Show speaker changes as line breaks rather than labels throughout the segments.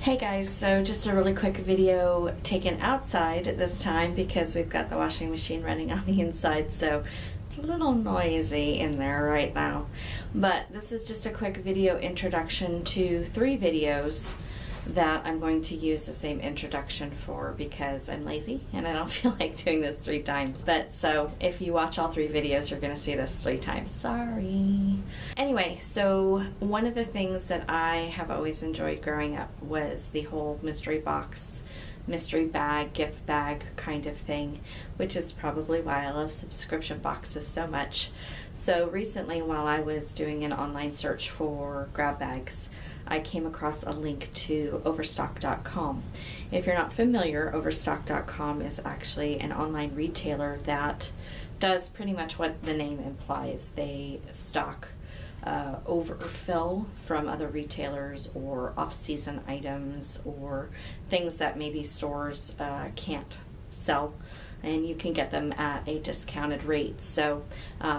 Hey guys, so just a really quick video taken outside this time because we've got the washing machine running on the inside, so it's a little noisy in there right now. But this is just a quick video introduction to 3 videos that I'm going to use the same introduction for because I'm lazy and I don't feel like doing this 3 times. But so if you watch all 3 videos, you're going to see this 3 times. Sorry. Anyway, so one of the things that I have always enjoyed growing up was the whole mystery box, mystery bag, gift bag kind of thing, which is probably why I love subscription boxes so much. So recently, while I was doing an online search for grab bags, I came across a link to Overstock.com. If you're not familiar, Overstock.com is actually an online retailer that does pretty much what the name implies. They stock overfill from other retailers or off-season items or things that maybe stores can't sell, and you can get them at a discounted rate. So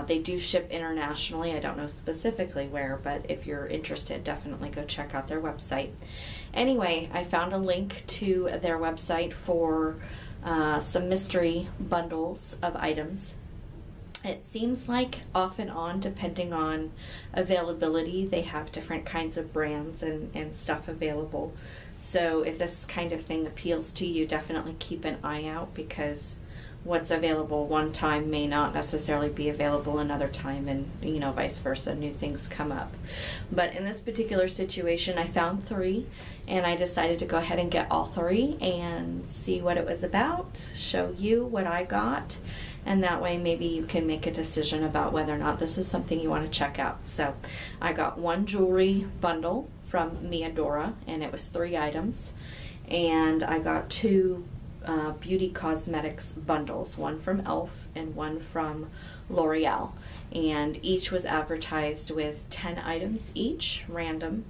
they do ship internationally. I don't know specifically where, but if you're interested, definitely go check out their website. Anyway, I found a link to their website for some mystery bundles of items. It seems like off and on, depending on availability, they have different kinds of brands and stuff available. So if this kind of thing appeals to you, definitely keep an eye out, because what's available one time may not necessarily be available another time, and vice versa, new things come up. But in this particular situation, I found 3 and I decided to go ahead and get all 3 and see what it was about, show you what I got, and that way maybe you can make a decision about whether or not this is something you want to check out. So I got 1 jewelry bundle from Miadora, and it was 3 items, and I got 2 beauty cosmetics bundles, one from e.l.f. and one from L'Oreal, and each was advertised with 10 items each, random.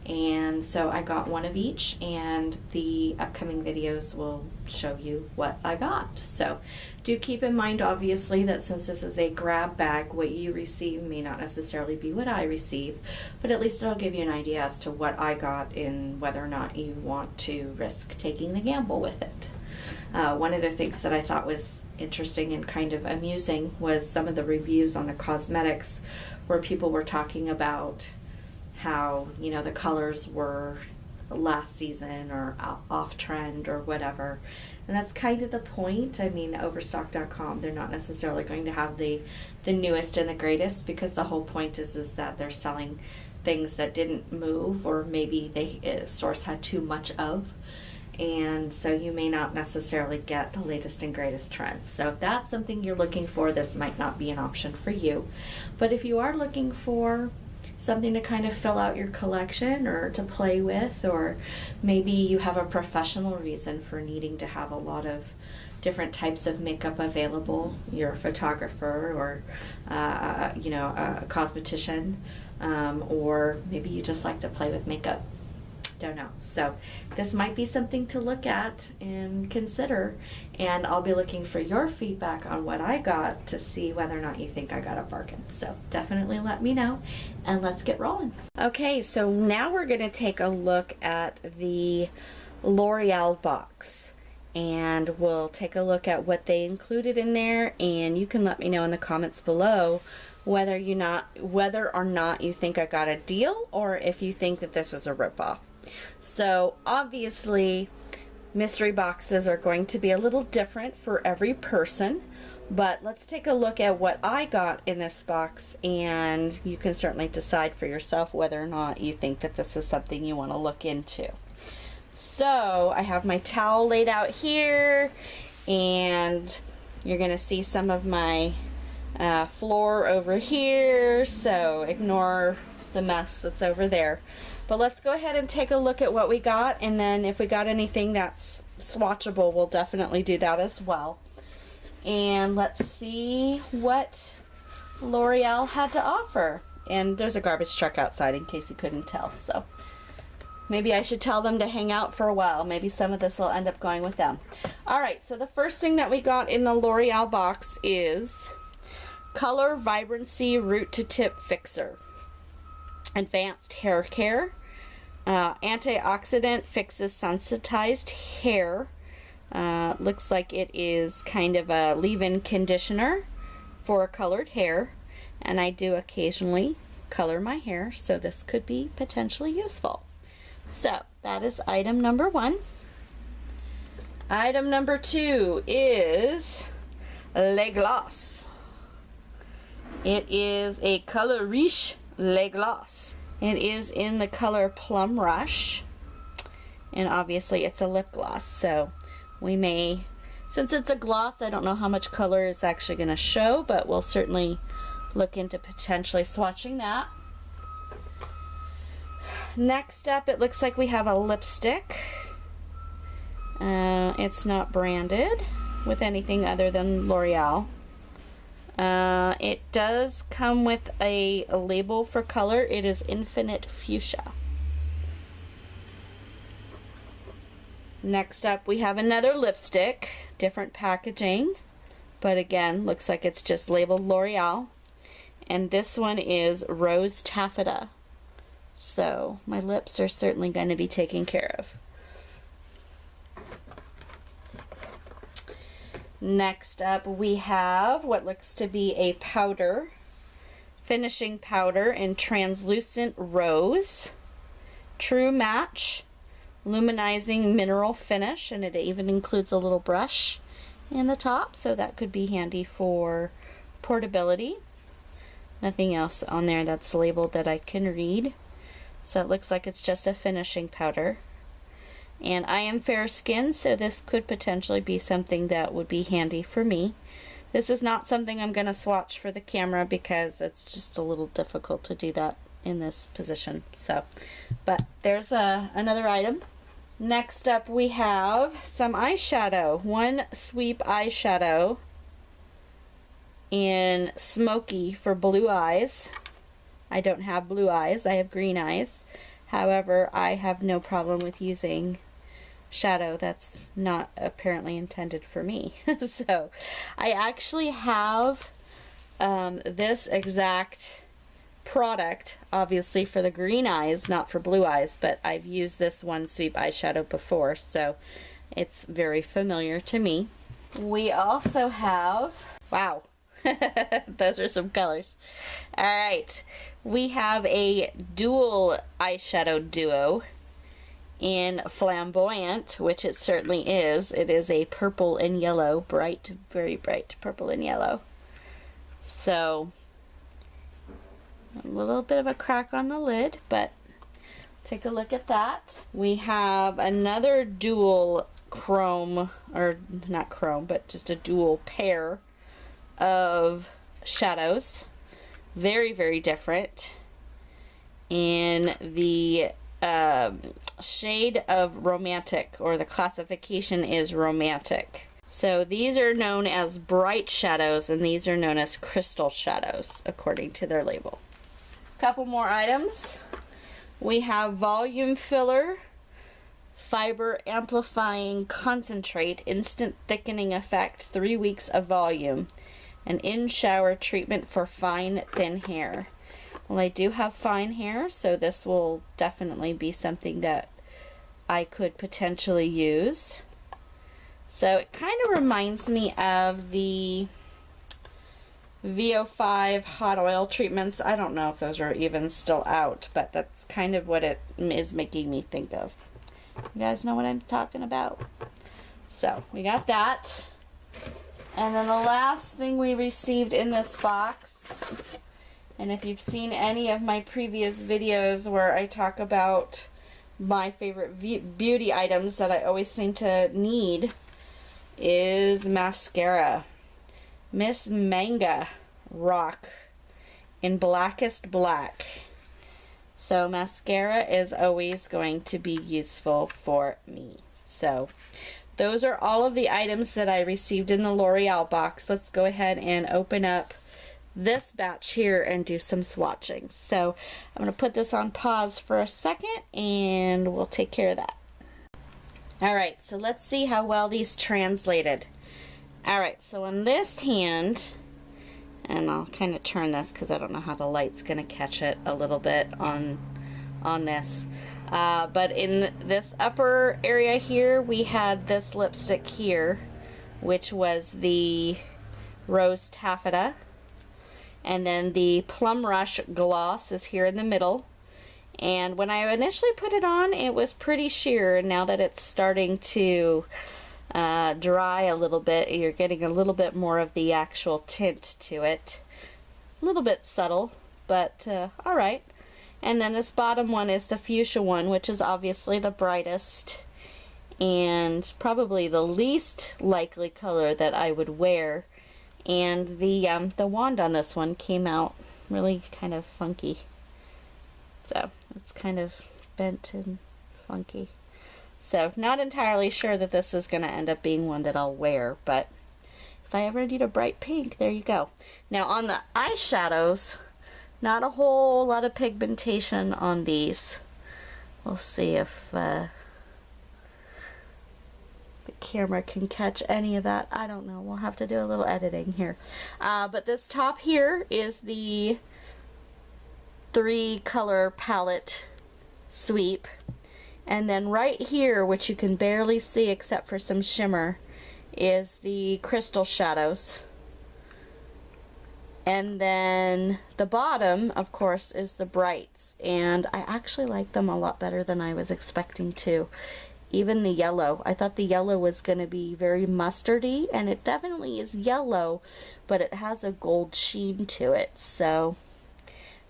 And so I got 1 of each, and the upcoming videos will show you what I got. So do keep in mind, obviously, that since this is a grab bag, what you receive may not necessarily be what I receive, but at least it'll give you an idea as to what I got and whether or not you want to risk taking the gamble with it. One of the things that I thought was interesting and kind of amusing was some of the reviews on the cosmetics, where people were talking about how the colors were last season or off trend or whatever, and that's kind of the point. I mean, Overstock.com, they're not necessarily going to have the newest and the greatest, because the whole point is that they're selling things that didn't move, or maybe the source had too much of, and so you may not necessarily get the latest and greatest trends. So if that's something you're looking for, this might not be an option for you. But if you are looking for something to kind of fill out your collection or to play with, or maybe you have a professional reason for needing to have a lot of different types of makeup available, you're a photographer or a cosmetician, or maybe you just like to play with makeup, don't know. So this might be something to look at and consider, and I'll be looking for your feedback on what I got to see whether or not you think I got a bargain. So definitely let me know, and let's get rolling. Okay, so now we're going to take a look at the L'Oreal box, and we'll take a look at what they included in there, and you can let me know in the comments below whether or not you think I got a deal, or if you think that this was a ripoff. So obviously mystery boxes are going to be a little different for every person, but let's take a look at what I got in this box, and you can certainly decide for yourself whether or not you think that this is something you want to look into. So I have my towel laid out here, and you're going to see some of my floor over here, so ignore the mess that's over there. But let's go ahead and take a look at what we got, and then if we got anything that's swatchable, we'll definitely do that as well. And let's see what L'Oreal had to offer. And there's a garbage truck outside in case you couldn't tell, so maybe I should tell them to hang out for a while. Maybe some of this will end up going with them. Alright, so the first thing that we got in the L'Oreal box is Color Vibrancy Root to Tip Fixer. Advanced Hair Care, Antioxidant fixes sensitized hair. Looks like it is kind of a leave-in conditioner for colored hair, and I do occasionally color my hair, so this could be potentially useful. So that is item number 1. Item number 2 is Le Gloss. It is a Color Riche Le Gloss. It is in the color Plum Rush, and obviously it's a lip gloss, so we may, since it's a gloss, I don't know how much color is actually going to show, but we'll certainly look into potentially swatching that. Next up, it looks like we have a lipstick. It's not branded with anything other than L'Oreal. It does come with a label for color. It is Infinite Fuchsia. Next up, we have another lipstick, different packaging, but again, looks like it's just labeled L'Oreal. And this one is Rose Taffeta. So my lips are certainly going to be taken care of. Next up, we have what looks to be a powder, finishing powder in Translucent Rose, True Match, luminizing mineral finish, and it even includes a little brush in the top, so that could be handy for portability. Nothing else on there that's labeled that I can read, so it looks like it's just a finishing powder. And I am fair skinned, so this could potentially be something that would be handy for me. This is not something I'm going to swatch for the camera because it's just a little difficult to do that in this position. So, but there's another item. Next up, we have some eyeshadow. One Sweep eyeshadow in Smoky for blue eyes. I don't have blue eyes, I have green eyes. However, I have no problem with using shadow that's not apparently intended for me. So I actually have this exact product, obviously for the green eyes, not for blue eyes, but I've used this One Sweep eyeshadow before, so it's very familiar to me. We also have, wow, those are some colors. Alright, we have a dual eyeshadow duo in Flamboyant, which it certainly is. It is a purple and yellow, bright, very bright purple and yellow. So, a little bit of a crack on the lid, but take a look at that. We have another dual chrome, or not chrome, but just a dual pair of shadows. Very, very different. In the shade of Romantic, or the classification is Romantic. So these are known as bright shadows, and these are known as crystal shadows, according to their label. Couple more items. We have Volume Filler, Fiber Amplifying Concentrate, Instant Thickening Effect, 3 weeks of volume. An in-shower treatment for fine, thin hair. Well, I do have fine hair, so this will definitely be something that I could potentially use. So it kind of reminds me of the VO5 hot oil treatments. I don't know if those are even still out, but that's kind of what it is making me think of. You guys know what I'm talking about? So we got that. And then the last thing we received in this box, and if you've seen any of my previous videos where I talk about my favorite beauty items that I always seem to need, is mascara. Miss Manga Rock in Blackest Black. So mascara is always going to be useful for me. So those are all of the items that I received in the L'Oreal box. Let's go ahead and open up this batch here and do some swatching. So I'm going to put this on pause for a second and we'll take care of that. Alright, so let's see how well these translated. Alright, so on this hand, and I'll kind of turn this because I don't know how the light's going to catch it a little bit on this. But in this upper area here, we had this lipstick here, which was the Rose Taffeta. And then the Plum Rush Gloss is here in the middle. And when I initially put it on, it was pretty sheer. And now that it's starting to dry a little bit, you're getting a little bit more of the actual tint to it. A little bit subtle, but alright. And then this bottom one is the fuchsia one, which is obviously the brightest and probably the least likely color that I would wear. And the wand on this one came out really kind of funky. So it's kind of bent and funky. So not entirely sure that this is going to end up being one that I'll wear, but if I ever need a bright pink, there you go. Now on the eyeshadows, not a whole lot of pigmentation on these. We'll see if the camera can catch any of that. I don't know. We'll have to do a little editing here. But this top here is the 3-color palette sweep. And then right here, which you can barely see except for some shimmer, is the crystal shadows. And then the bottom, of course, is the brights. And I actually like them a lot better than I was expecting to. Even the yellow. I thought the yellow was going to be very mustardy, and it definitely is yellow, but it has a gold sheen to it. So,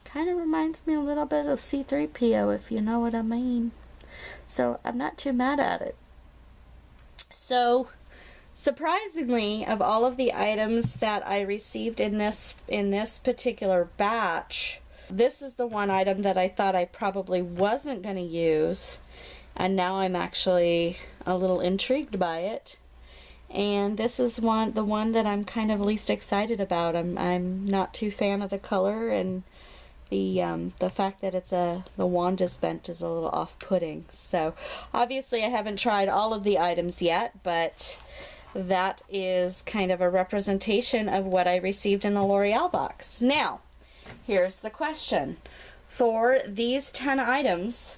kind of reminds me a little bit of C-3PO, if you know what I mean. So, I'm not too mad at it. So, surprisingly, of all of the items that I received in this particular batch, this is the one item that I thought I probably wasn't going to use, and now I'm actually a little intrigued by it. And this is the one that I'm kind of least excited about. I'm not too fan of the color, and the fact that the wand is bent is a little off-putting. So obviously I haven't tried all of the items yet, but that is kind of a representation of what I received in the L'Oreal box. Now, here's the question. For these 10 items,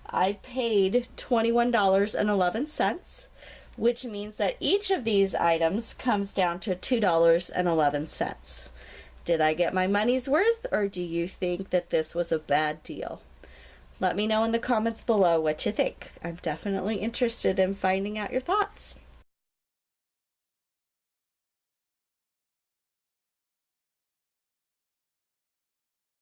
I paid $21.11, which means that each of these items comes down to $2.11. Did I get my money's worth, or do you think that this was a bad deal? Let me know in the comments below what you think. I'm definitely interested in finding out your thoughts.